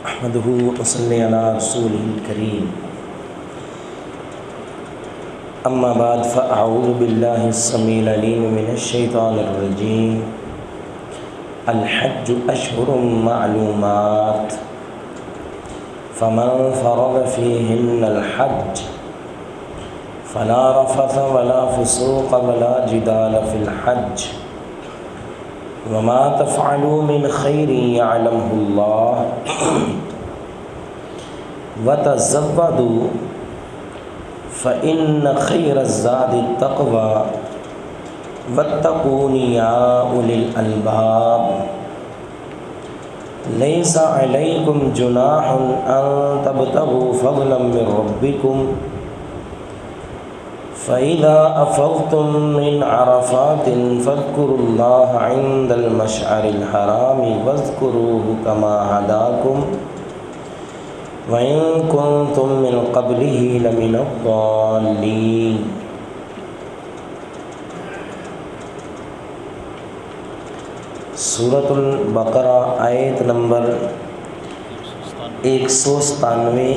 احمدہ وصلی علی رسولہ الکریم اما بعد فاعوذ باللہ السمیع العلیم من الشیطان الرجیم الحج اشہر معلومات فمن فرض فیہن الحج فلا رفث ولا فسوق ولا جدال فی الحج وما تفعلوا من خیر یعلمہ اللہ وتزودوا فإن خیر الزاد التقوى واتقون یا اولی الالباب لیس علیکم جناح ان تبتغوا فضلا من ربکم فإذا أفضتم من عرفات فاذكروا الله عند المشعر الحرام واذكروه كما هداكم وإن كنتم من قبله لمن الضالين سورۃ البقرہ آیت نمبر 197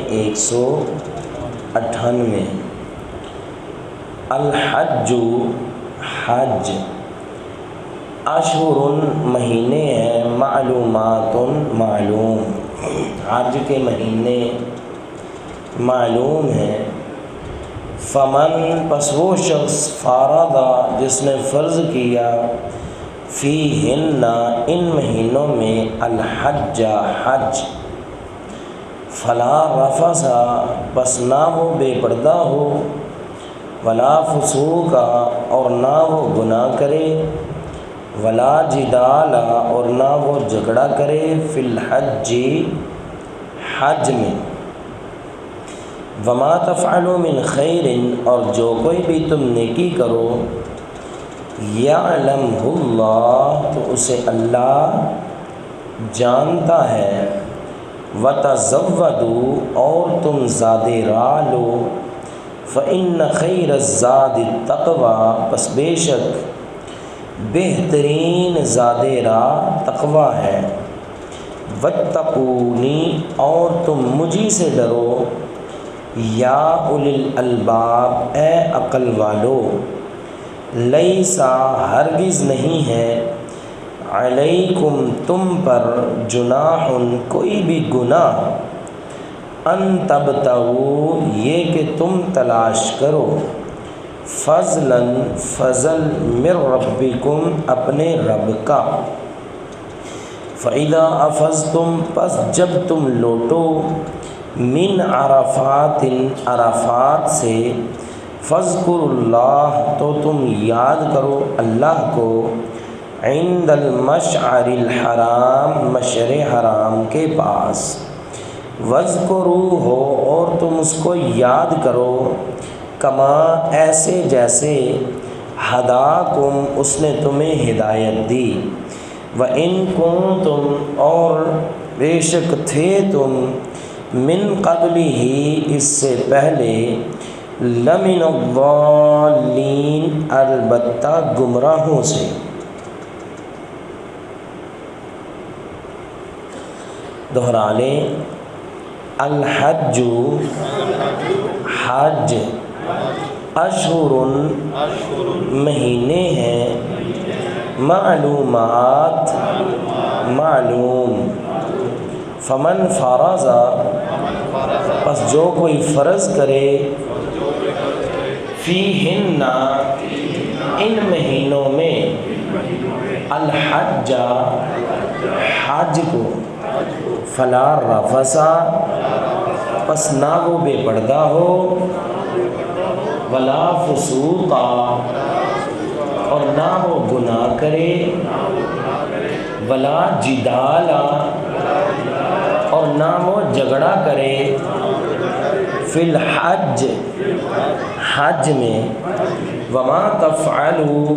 198 الحج حج اشہر مہینے ہیں معلومات معلوم حج کے مہینے معلوم ہیں فمن پس وہ شخص فرض جس نے فرض کیا فیہن ان مہینوں میں الحج حج فلا رفث پس نہ وہ بے پردہ ہو ولا فسوق اور نہ وہ گناہ کرے ولا جدال اور نہ وہ جھگڑا کرے فی الحج حج میں وما تفعلوا من خیر اور جو کوئی بھی تم نیکی کرو یعلمہ اللہ تو اسے اللہ جانتا ہے وتزودوا اور تم زاد راہ لو فإن خیر الزاد التقوی پس بے شک بہترین زاد راہ تقوی ہے واتقونی اور تم مجھی سے ڈرو یا اولی الالباب اے عقل والو لیسا ہرگز نہیں ہے علیکم تم پر جناح کوئی بھی گناہ ان تبتغوا یہ کہ تم تلاش کرو فضلاً فضل من ربکم اپنے رب کا فَإِذَا أَفَضْتُمْ پس جب تم لوٹو من عرفات عرفات سے فاذکروا اللہ تو تم یاد کرو اللہ کو عند المشعر الحرام مشعر حرام کے پاس وَاذْكُرُوهُ اور تم اس کو یاد کرو کما ایسے جیسے ہداکم اس نے تمہیں ہدایت دی وَإِن كُنتُمْ اور بے شک تھے تم من قبلہ اس سے پہلے لمن الضالین البتہ گمراہوں سے دہرا لیں الحج حج اشہر مہینے ہیں معلومات معلوم فمن فرض پس جو کوئی فرض کرے فیہن ان مہینوں میں الحج حج کو فلا رفث پس نہ وہ بے پردہ ہو ولا فسوق اور نہ وہ گناہ کرے ولا جدال اور نہ وہ جھگڑا کرے فی الحج حج میں وما تفعلوا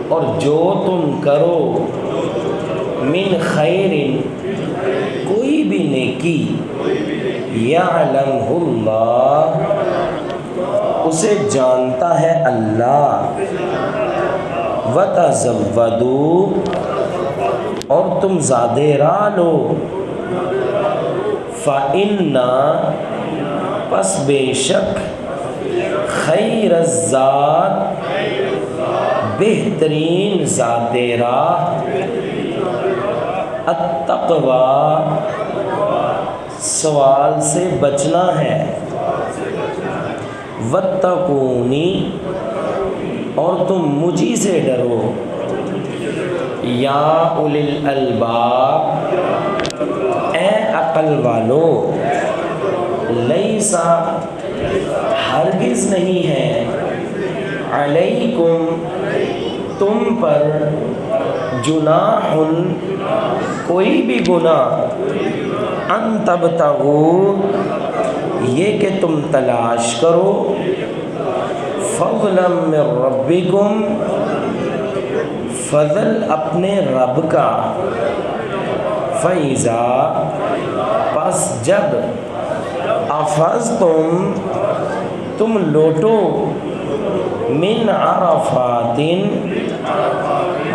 اور جو تم کرو من خیر کوئی بھی نیکی یعلمہ اللہ اسے جانتا ہے اللہ وتزودوا اور تم زیادہ راہ لو فَإِنَّا پس بے شک خیر الزاد بہترین ذات راہ التقوی سوال سے بچنا ہے واتقونی اور تم مجھی سے ڈرو یا اولی الالباب اے عقل والو لیسا ہرگز نہیں ہے علیکم تم پر جناح کوئی بھی گناہ ان تبتغوا یہ کہ تم تلاش کرو فضلا من ربکم فضل اپنے رب کا فَإِذَا پس جب افضتم تم لوٹو من عرفات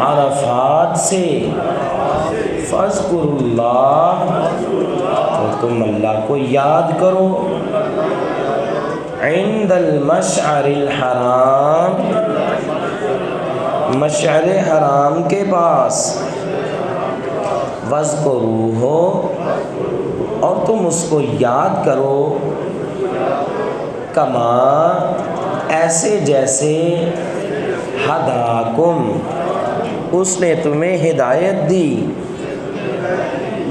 عرفات سے فاذکروا اللہ تو تم اللہ کو یاد کرو عند المشعر الحرام مشعر حرام کے پاس وَاذْكُرُوهُ اور تم اس کو یاد کرو کما ایسے جیسے ہداکم اس نے تمہیں ہدایت دی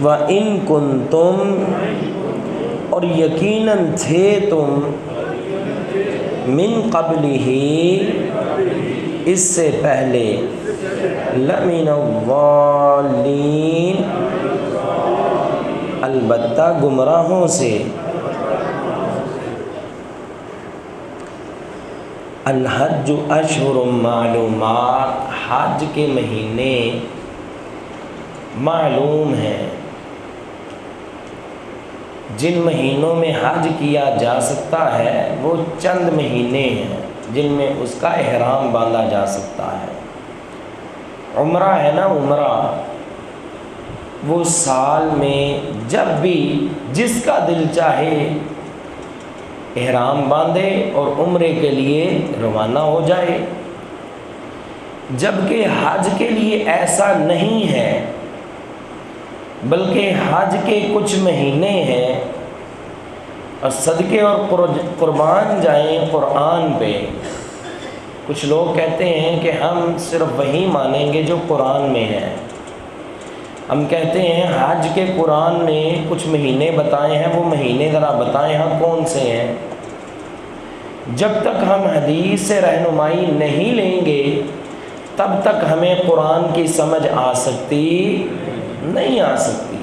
وَإِن كُنتُمْ اور یقیناً تھے تم من قبلہ اس سے پہلے لمن الضالین البتہ گمراہوں سے الحج اشہر معلومات حج کے مہینے معلوم ہیں جن مہینوں میں حج کیا جا سکتا ہے وہ چند مہینے ہیں جن میں اس کا احرام باندھا جا سکتا ہے عمرہ ہے نا عمرہ وہ سال میں جب بھی جس کا دل چاہے احرام باندھے اور عمرے کے لیے روانہ ہو جائے جبکہ حج کے لیے ایسا نہیں ہے بلکہ حج کے کچھ مہینے ہیں اور صدقے اور قربان جائیں قرآن پہ کچھ لوگ کہتے ہیں کہ ہم صرف وہی مانیں گے جو قرآن میں ہے ہم کہتے ہیں حج کے قرآن میں کچھ مہینے بتائے ہیں وہ مہینے ذرا بتائیں ہم کون سے ہیں جب تک ہم حدیث سے رہنمائی نہیں لیں گے تب تک ہمیں قرآن کی سمجھ آ سکتی نہیں آ سکتی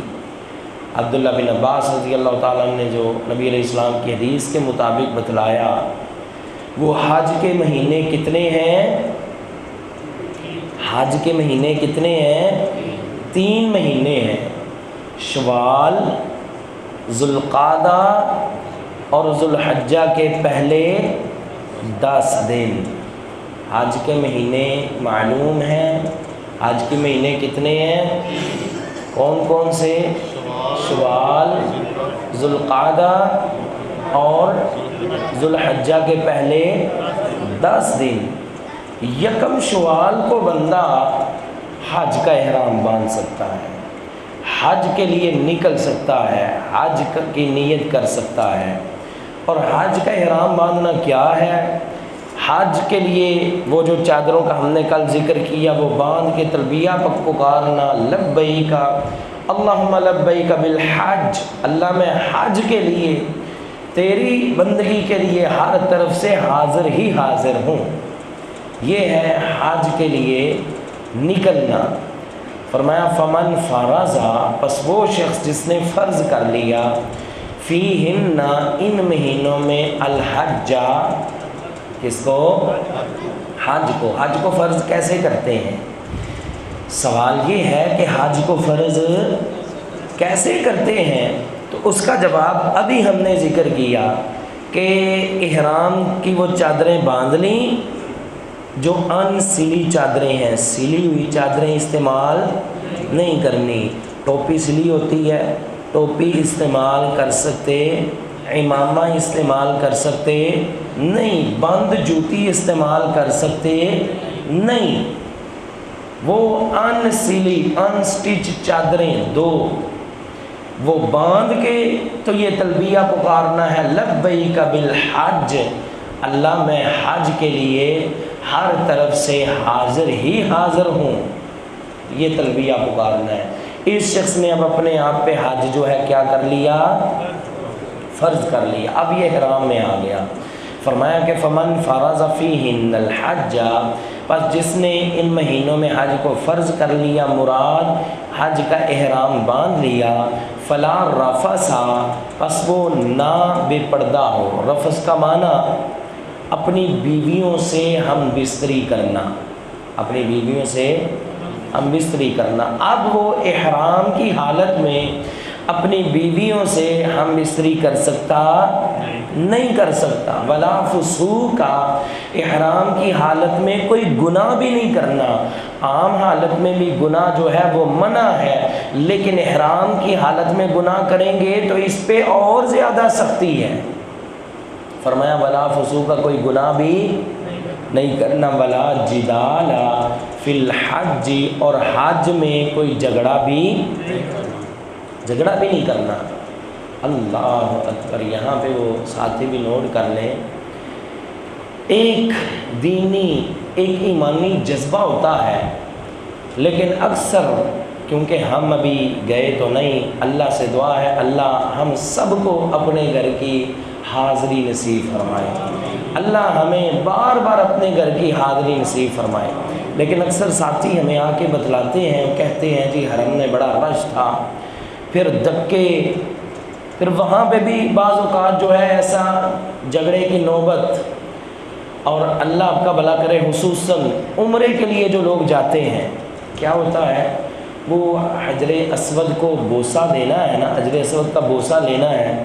عبداللہ بن عباس رضی اللہ تعالیٰ نے جو نبی علیہ السلام کی حدیث کے مطابق بتلایا وہ حج کے مہینے کتنے ہیں حج کے مہینے کتنے ہیں 3 مہینے ہیں شوال ذوالقعدہ اور ذوالحجہ کے پہلے 10 دن حج کے مہینے معلوم ہیں حج کے مہینے کتنے ہیں کون کون سے شوال ذوالقعدہ اور ذوالحجہ کے پہلے 10 دن یکم شوال کو بندہ حج کا احرام باندھ سکتا ہے حج کے لیے نکل سکتا ہے حج کی نیت کر سکتا ہے اور حج کا احرام باندھنا کیا ہے حج کے لیے وہ جو چادروں کا ہم نے کل ذکر کیا وہ باندھ کے تلبیہ پکارنا لبیک اللہم لبیک بالحج اللہ میں حج کے لیے تیری بندگی کے لیے ہر طرف سے حاضر ہی حاضر ہوں یہ ہے حج کے لیے نکلنا فرمایا فمن فرضا پس وہ شخص جس نے فرض کر لیا فیہن ان مہینوں میں الحجہ کس کو حج کو فرض کیسے کرتے ہیں سوال یہ ہے کہ حج کو فرض کیسے کرتے ہیں تو اس کا جواب ابھی ہم نے ذکر کیا کہ احرام کی وہ چادریں باندھ لیں جو ان سلی چادریں ہیں سلی ہوئی چادریں استعمال نہیں کرنی ٹوپی سلی ہوتی ہے ٹوپی استعمال کر سکتے، امامہ استعمال کر سکتے نہیں، بند جوتی استعمال کر سکتے نہیں، وہ ان سلی ان سٹچ چادریں دو وہ باندھ کے تو یہ تلبیہ پکارنا ہے، لبیک بالحج، اللہ میں حج کے لیے ہر طرف سے حاضر ہی حاضر ہوں، یہ تلبیہ پکارنا ہے۔ اس شخص نے اب اپنے آپ پہ حج جو ہے کیا کر لیا؟ فرض کر لیا، اب یہ احرام میں آ گیا۔ فرمایا کہ فمن فرض فیہن الحج، پس جس نے ان مہینوں میں حج کو فرض کر لیا، مراد حج کا احرام باندھ لیا، فلا رفث، پس وہ نہ بے پردہ ہو۔ رفث کا معنی اپنی بیویوں سے ہم بستری کرنا، اپنی بیویوں سے ہم بستری کرنا۔ اب وہ احرام کی حالت میں اپنی بیویوں سے ہم بستری کر سکتا نہیں کر سکتا۔ ولا فسوق، احرام کی حالت میں کوئی گناہ بھی نہیں کرنا، عام حالت میں بھی گناہ جو ہے وہ منع ہے، لیکن احرام کی حالت میں گناہ کریں گے تو اس پہ اور زیادہ سختی ہے۔ فرمایا ولا فسوق، کوئی گناہ بھی نہیں کرنا، ولا جدال فی الحج، اور حج میں کوئی جھگڑا بھی نہیں کرنا۔ اللہ اکبر، یہاں پہ وہ ساتھی بھی نوٹ کر لیں، ایک دینی ایک ایمانی جذبہ ہوتا ہے، لیکن اکثر کیونکہ ہم ابھی گئے تو نہیں، اللہ سے دعا ہے اللہ ہم سب کو اپنے گھر کی حاضری نصیب فرمائے، اللہ ہمیں بار بار اپنے گھر کی حاضری نصیب فرمائے۔ لیکن اکثر ساتھی ہمیں آ کے بتلاتے ہیں، کہتے ہیں جی حرم میں بڑا رش تھا، پھر دھکے، پھر وہاں پہ بھی بعض اوقات جو ہے ایسا جھگڑے کی نوبت، اور اللہ آپ کا بھلا کرے، خصوصاً عمرے کے لیے جو لوگ جاتے ہیں، کیا ہوتا ہے وہ حجر اسود کو بوسہ دینا ہے نا، حجر اسود کا بوسہ لینا ہے،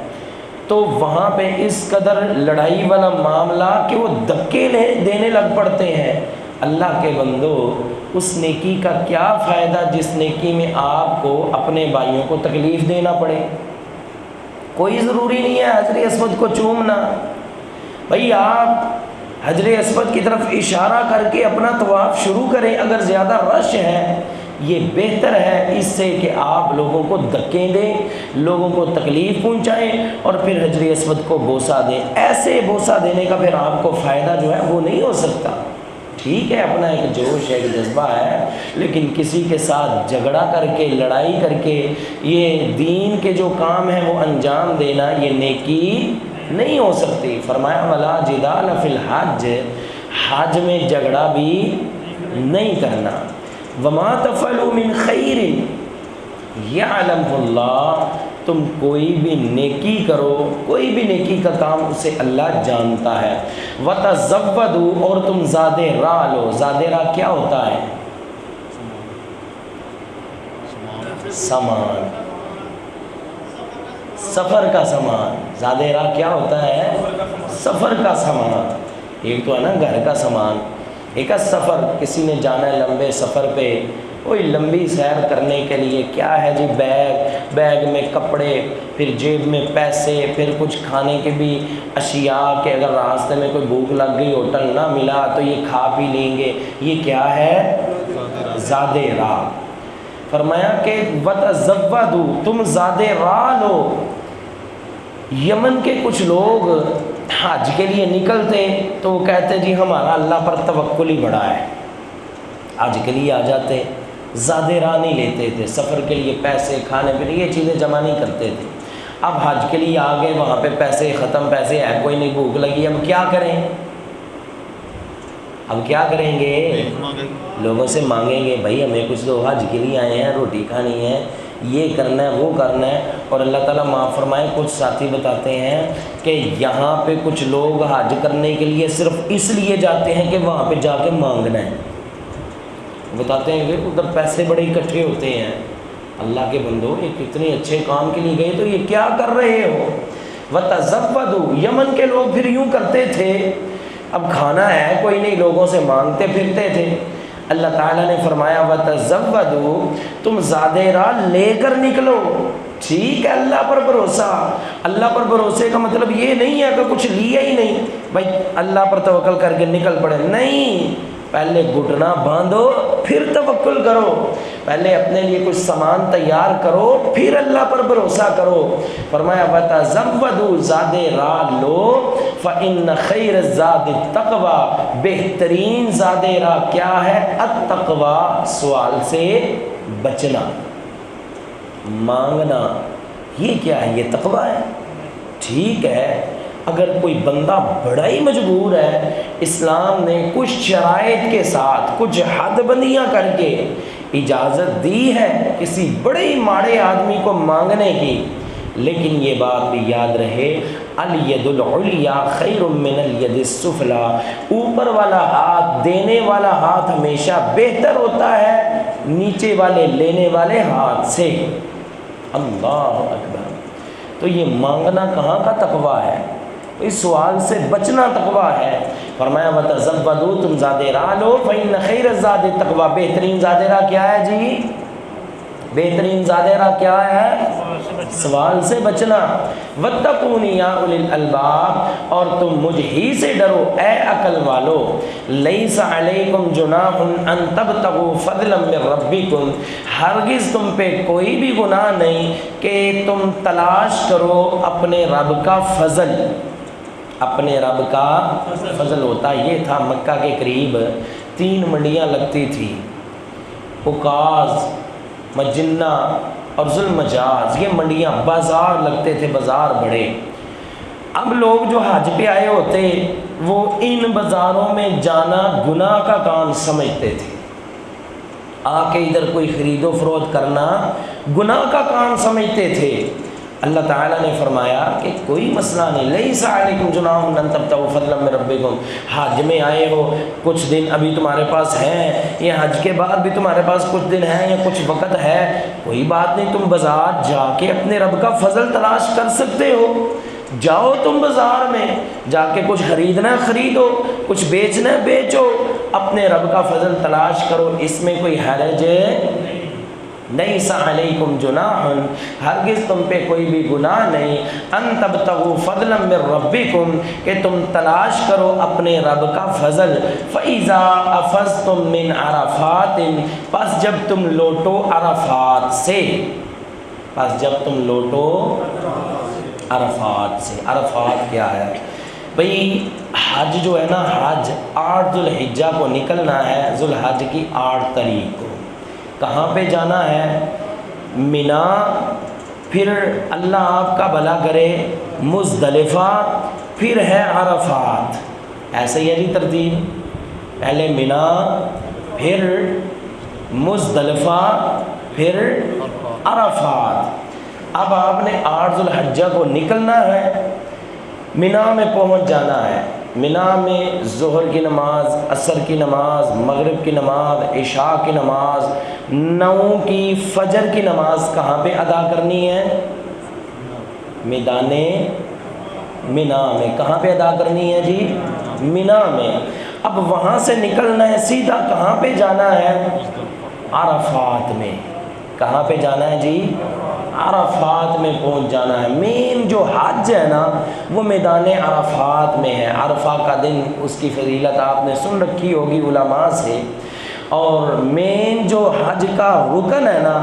تو وہاں پہ اس قدر لڑائی والا معاملہ کہ وہ دھکے دینے لگ پڑتے ہیں۔ اللہ کے بندو، اس نیکی کا کیا فائدہ جس نیکی میں آپ کو اپنے بھائیوں کو تکلیف دینا پڑے؟ کوئی ضروری نہیں ہے حجر اسود کو چومنا، بھائی آپ حجر اسود کی طرف اشارہ کر کے اپنا طواف شروع کریں، اگر زیادہ رش ہے یہ بہتر ہے اس سے کہ آپ لوگوں کو دھکے دیں، لوگوں کو تکلیف پہنچائیں اور پھر حجر اسود کو بوسہ دیں۔ ایسے بوسہ دینے کا پھر آپ کو فائدہ جو ہے وہ نہیں ہو سکتا۔ ٹھیک ہے اپنا ایک جوش ہے، ایک جذبہ ہے، لیکن کسی کے ساتھ جھگڑا کر کے، لڑائی کر کے یہ دین کے جو کام ہیں وہ انجام دینا، یہ نیکی نہیں ہو سکتی۔ فرمایا ولا جدال فی الحج، حج میں جھگڑا بھی نہیں کرنا۔ وما تفعلوا من خیر یعلمہ اللہ، تم کوئی بھی نیکی کرو، کوئی بھی نیکی کا کام اسے اللہ جانتا ہے۔ وتزودوا، اور تم زاد راہ لو۔ زاد راہ کیا ہوتا ہے؟ سامان، سفر کا سامان۔ زاد راہ کیا ہوتا ہے؟ سفر کا سامان۔ ایک تو ہے نا گھر کا سامان، ایک ہے سفر، کسی نے جانا ہے لمبے سفر پہ، کوئی لمبی سیر کرنے کے لیے کیا ہے جی، بیگ میں کپڑے، پھر جیب میں پیسے، پھر کچھ کھانے کے بھی اشیاء کہ اگر راستے میں کوئی بھوک لگ گئی، ہوٹل نہ ملا تو یہ کھا پی لیں گے، یہ کیا ہے؟ زاد راہ۔ فرمایا کہ وتزودوا، تم زاد راہ لو۔ یمن کے کچھ لوگ حج کے لیے نکلتے تو وہ کہتے جی ہمارا اللہ پر توکل ہی بڑا ہے، حج کے لیے آ جاتے، زاد راہ نہیں لیتے تھے، سفر کے لیے پیسے، کھانے پینے یہ چیزیں جمع نہیں کرتے تھے۔ اب حج کے لیے آ گئے، وہاں پہ پیسے ختم، پیسے ہے کوئی نہیں، بھوک لگی، اب کیا کریں؟ اب کیا کریں گے؟ لوگوں سے مانگیں گے، بھائی ہمیں کچھ تو حج کے لیے آئے ہیں، روٹی کھانی ہے، یہ کرنا ہے وہ کرنا ہے۔ اور اللہ تعالیٰ معاف فرمائے، کچھ ساتھی بتاتے ہیں کہ یہاں پہ کچھ لوگ حج کرنے کے لیے صرف اس لیے جاتے ہیں کہ وہاں پہ جا کے مانگنا ہے، بتاتے ہیں کہ ادھر پیسے بڑے اکٹھے ہوتے ہیں۔ اللہ کے بندو، ایک اتنے اچھے کام کے لیے گئے تو یہ کیا کر رہے ہو؟ وتزودوا، یمن کے لوگ پھر یوں کرتے تھے، اب کھانا ہے کوئی نہیں، لوگوں سے مانگتے پھرتے تھے۔ اللہ تعالیٰ نے فرمایا وتزودوا، تم زاد راہ لے کر نکلو۔ ٹھیک ہے اللہ پر بھروسہ، اللہ پر بھروسے کا مطلب یہ نہیں ہے کہ کچھ لیا ہی نہیں، بھائی اللہ پر توکل کر کے نکل پڑے، نہیں، پہلے گھٹنا باندھو پھر توکل کرو، پہلے اپنے لیے کچھ سامان تیار کرو پھر اللہ پر بھروسہ کرو۔ فرمایا وَتَزَوَّدُوا زاد راہ لو فَإِنَّ خَيْرَ الزَّادِ التَّقْوَىٰ، بہترین زاد راہ کیا ہے؟ التقویٰ، سوال سے بچنا، مانگنا، یہ کیا ہے؟ یہ تقویٰ ہے۔ ٹھیک ہے اگر کوئی بندہ بڑا ہی مجبور ہے، اسلام نے کچھ شرائط کے ساتھ کچھ حد بندیاں کر کے اجازت دی ہے کسی بڑے ہی ماڑے آدمی کو مانگنے کی، لیکن یہ بات بھی یاد رہے الید العلیٰ خیر من الید السفلیٰ، اوپر والا ہاتھ، دینے والا ہاتھ ہمیشہ بہتر ہوتا ہے نیچے والے لینے والے ہاتھ سے۔ اللہ اکبر۔ تو یہ مانگنا کہاں کا تقویٰ ہے؟ اس سوال سے بچنا تقویٰ ہے۔ فرمایا وَتَزَوَّدُوا، تم زاد راہ لو، فَإِنَّ خَيْرَ الزَّادِ التَّقْوَىٰ، بہترین زاد راہ کیا ہے جی؟ بہترین زاد راہ کیا ہے؟ سوال سے بچنا۔ وَاتَّقُونِ يَا أُولِي الْأَلْبَابِ، اور تم مجھ ہی سے ڈرو اے عقل والو۔ لَيْسَ عَلَيْكُمْ جُنَاحٌ أَن تَبْتَغُوا فَضْلًا مِّن رَّبِّكُمْ، ہرگز تم پہ کوئی بھی گناہ نہیں کہ تم تلاش کرو اپنے رب کا فضل۔ اپنے رب کا فضل ہوتا یہ تھا، مکہ کے قریب 3 منڈیاں لگتی تھی، عکاظ، مجنہ اور ذوالمجاز، یہ منڈیاں بازار لگتے تھے، بازار بڑے۔ اب لوگ جو حج پہ آئے ہوتے وہ ان بازاروں میں جانا گناہ کا کام سمجھتے تھے، آ کے ادھر کوئی خرید و فروخت کرنا گناہ کا کام سمجھتے تھے۔ اللہ تعالیٰ نے فرمایا کہ کوئی مسئلہ نہیں، لیس علیکم جناح ان تبتغوا فضلا من ربکم، حج میں آئے ہو کچھ دن ابھی تمہارے پاس ہیں، یہ حج کے بعد بھی تمہارے پاس کچھ دن ہیں یا کچھ وقت ہے، کوئی بات نہیں، تم بازار جا کے اپنے رب کا فضل تلاش کر سکتے ہو۔ جاؤ تم بازار میں جا کے کچھ خریدنا ہے خریدو، کچھ بیچنا ہے بیچو، اپنے رب کا فضل تلاش کرو، اس میں کوئی حرج لیس علیکم جناح، ہرگز تم پہ کوئی بھی گناہ نہیں، ان تبتغوا فضلا من ربکم، کہ تم تلاش کرو اپنے رب کا فضل۔ فاذا افضتم من عرفات، پس جب تم لوٹو عرفات سے، پس جب تم لوٹو عرفات سے۔ عرفات کیا ہے بھئی؟ حج جو ہے نا، حج 8 ذوالحجہ کو نکلنا ہے، ذوالحج کی 8 تاریخ کو۔ کہاں پہ جانا ہے؟ مینا، پھر اللہ آپ کا بھلا کرے مزدلفہ، پھر ہے عرفات، ایسے ہی ہے جی ترتیب، پہلے مینا، پھر مزدلفہ، پھر عرفات۔ اب آپ نے 8 ذوالحجہ کو نکلنا ہے، مینا میں پہنچ جانا ہے۔ مینا میں ظہر کی نماز، عصر کی نماز، مغرب کی نماز، عشاء کی نماز، 9 کی فجر کی نماز کہاں پہ ادا کرنی ہے؟ میدان مینا میں۔ کہاں پہ ادا کرنی ہے جی؟ مینا میں۔ اب وہاں سے نکلنا ہے، سیدھا کہاں پہ جانا ہے؟ عرفات میں۔ کہاں پہ جانا ہے جی؟ عرفات میں پہنچ جانا ہے۔ مین جو حج ہے نا وہ میدان عرفات میں ہے۔ عرفہ کا دن، اس کی فضیلت آپ نے سن رکھی ہوگی علماء سے، اور مین جو حج کا رکن ہے نا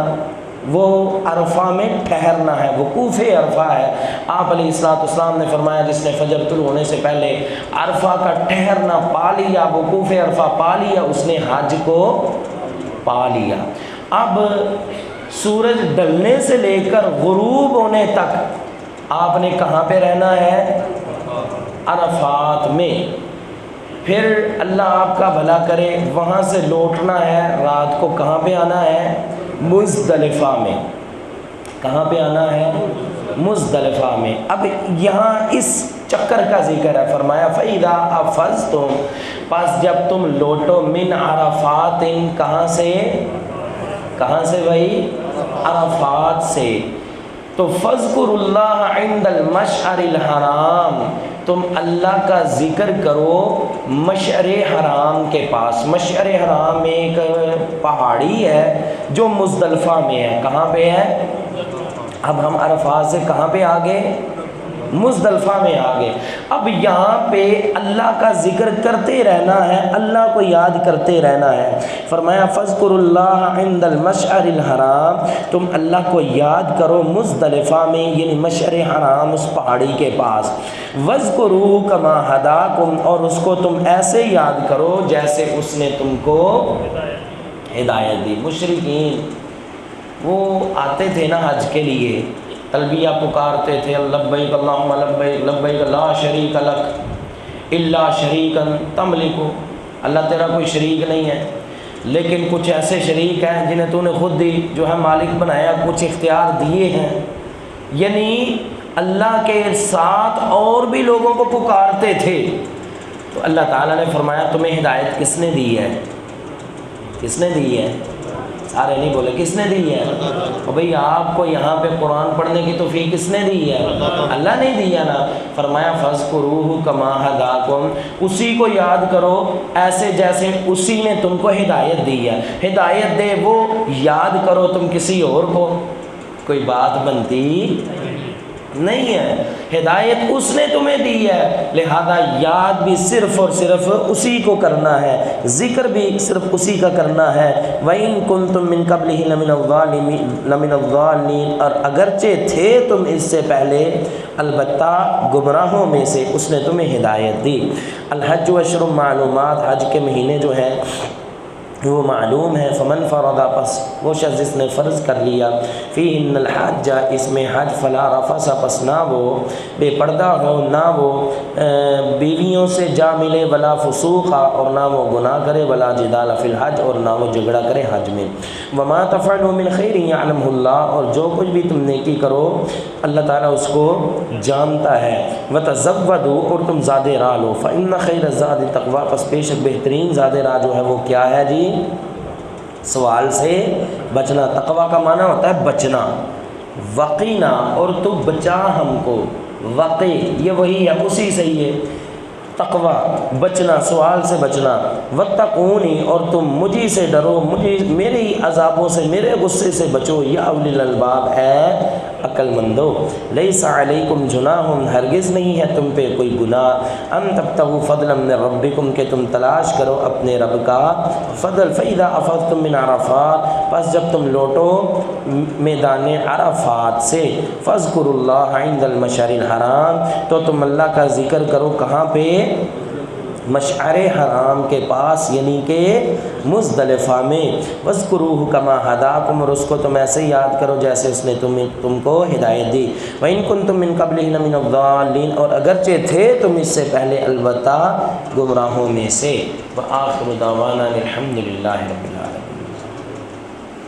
وہ عرفہ میں ٹھہرنا ہے، وقوف عرفہ ہے۔ آپ علیہ السلام نے فرمایا جس نے فجر طلوع ہونے سے پہلے عرفہ کا ٹھہرنا پا لیا، وقوف عرفہ پا لیا، اس نے حج کو پا لیا۔ اب سورج ڈلنے سے لے کر غروب ہونے تک آپ نے کہاں پہ رہنا ہے؟ عرفات میں۔ پھر اللہ آپ کا بھلا کرے وہاں سے لوٹنا ہے، رات کو کہاں پہ آنا ہے؟ مزدلفہ میں۔ کہاں پہ آنا ہے؟ مزدلفہ میں۔ اب یہاں اس چکر کا ذکر ہے، فرمایا فَإِذَا أَفَضْتُمْ، پس جب تم لوٹو من عرفات، کہاں سے؟ کہاں سے بھائی؟ عرفات سے۔ تو فَاذْكُرُوا اللَّهَ عِنْدَ الْمَشْعَرِ الْحَرَامِ، تم اللہ کا ذکر کرو مشعر حرام کے پاس۔ مشعر حرام ایک پہاڑی ہے جو مزدلفہ میں ہے۔ کہاں پہ ہے؟ اب ہم عرفات سے کہاں پہ آ گئے؟ مزدلفہ میں آ گئے۔ اب یہاں پہ اللہ کا ذکر کرتے رہنا ہے، اللہ کو یاد کرتے رہنا ہے۔ فرمایا فاذکروا اللہ عند المشعر الحرام، تم اللہ کو یاد کرو مزدلفہ میں، یعنی مشعر حرام اس پہاڑی کے پاس۔ واذکروہ کما ہداکم، اور اس کو تم ایسے یاد کرو جیسے اس نے تم کو ہدایت دی۔ مشرکین وہ آتے تھے نا حج کے لیے، تلبیہ پکارتے تھے، لبیک اللہم لبیک لبیک لا شریک لک الا شریکا تملک، اللہ تیرا کوئی شریک نہیں ہے لیکن کچھ ایسے شریک ہیں جنہیں تو نے خود دی جو ہے مالک بنایا، کچھ اختیار دیے ہیں۔ یعنی اللہ کے ساتھ اور بھی لوگوں کو پکارتے تھے۔ تو اللہ تعالیٰ نے فرمایا تمہیں ہدایت کس نے دی ہے؟ کس نے دی ہے؟ سارے نہیں بولے کس نے دی ہے؟ اور بھئی آپ کو یہاں پہ قرآن پڑھنے کی توفیق کس نے دی ہے؟ اللہ نے دیا نا۔ فرمایا فاذکروہ کما ہداکم، اسی کو یاد کرو ایسے جیسے اسی نے تم کو ہدایت دی ہے۔ ہدایت دے وہ، یاد کرو تم کسی اور کو، کوئی بات بنتی نہیں ہے۔ ہدایت اس نے تمہیں دی ہے، لہذا یاد بھی صرف اور صرف اسی کو کرنا ہے، ذکر بھی صرف اسی کا کرنا ہے۔ وَإِن كُنتُم مِّن قَبْلِهِ لَمِنَ الضَّالِّينَ، اور اگرچہ تھے تم اس سے پہلے البتہ گمراہوں میں سے، اس نے تمہیں ہدایت دی۔ الحج اشہر معلومات، حج کے مہینے جو ہیں وہ معلوم ہے۔ فمن فرض، پس وہ شخص جس نے فرض کر لیا، فیہن الحج، اس میں حج، فلا رفث، پس نہ وہ بے پردہ ہو، نہ وہ بیویوں سے جا ملے، ولا فسوق، اور نہ وہ گناہ کرے، ولا جدال فی الحج، اور نہ وہ جھگڑا کرے حج میں۔ وما تفعلوا من خیر یعلمہ اللہ، اور جو کچھ بھی تم نیکی کرو اللہ تعالیٰ اس کو جانتا ہے۔ وتزودوا، اور تم زاد راہ لو، فإن خیر الزاد التقوی، پس بے شک بہترین زاد راہ جو ہے وہ کیا ہے جی؟ سوال سے بچنا۔ تقوی کا معنی ہوتا ہے بچنا۔ وقینا، اور تو بچا ہم کو، وقی یہ وہی ہے، اسی سے ہی ہے تقوی، بچنا، سوال سے بچنا۔ واتقونی، اور تم مجھی سے ڈرو، مجھے میری عذابوں سے، میرے غصے سے بچو، یا اولی الالباب، اے عقل مندو۔ لیس علیکم جناح، ہرگز نہیں ہے تم پہ کوئی گناہ، ان تبتغوا فضلا من ربکم، کہ تم تلاش کرو اپنے رب کا فضل۔ فاذا افضتم من عرفات، پس جب تم لوٹو میدان عرفات سے، فاذکروا اللہ عند المشعر الحرام، تو تم اللہ کا ذکر کرو کہاں پہ؟ مشعر حرام کے پاس، یعنی کہ مزدلفہ میں۔ واذکروہ کما ہداکم، اور اس کو تم ایسے یاد کرو جیسے اس نے تم کو ہدایت دی۔ وَإِن كُنتُم مِّن قَبْلِهِ لَمِنَ الضَّالِّينَ، اور اگرچہ تھے تم اس سے پہلے البتہ گمراہوں میں سے۔ وآخر دعوانا الحمد للہ رب العالمین۔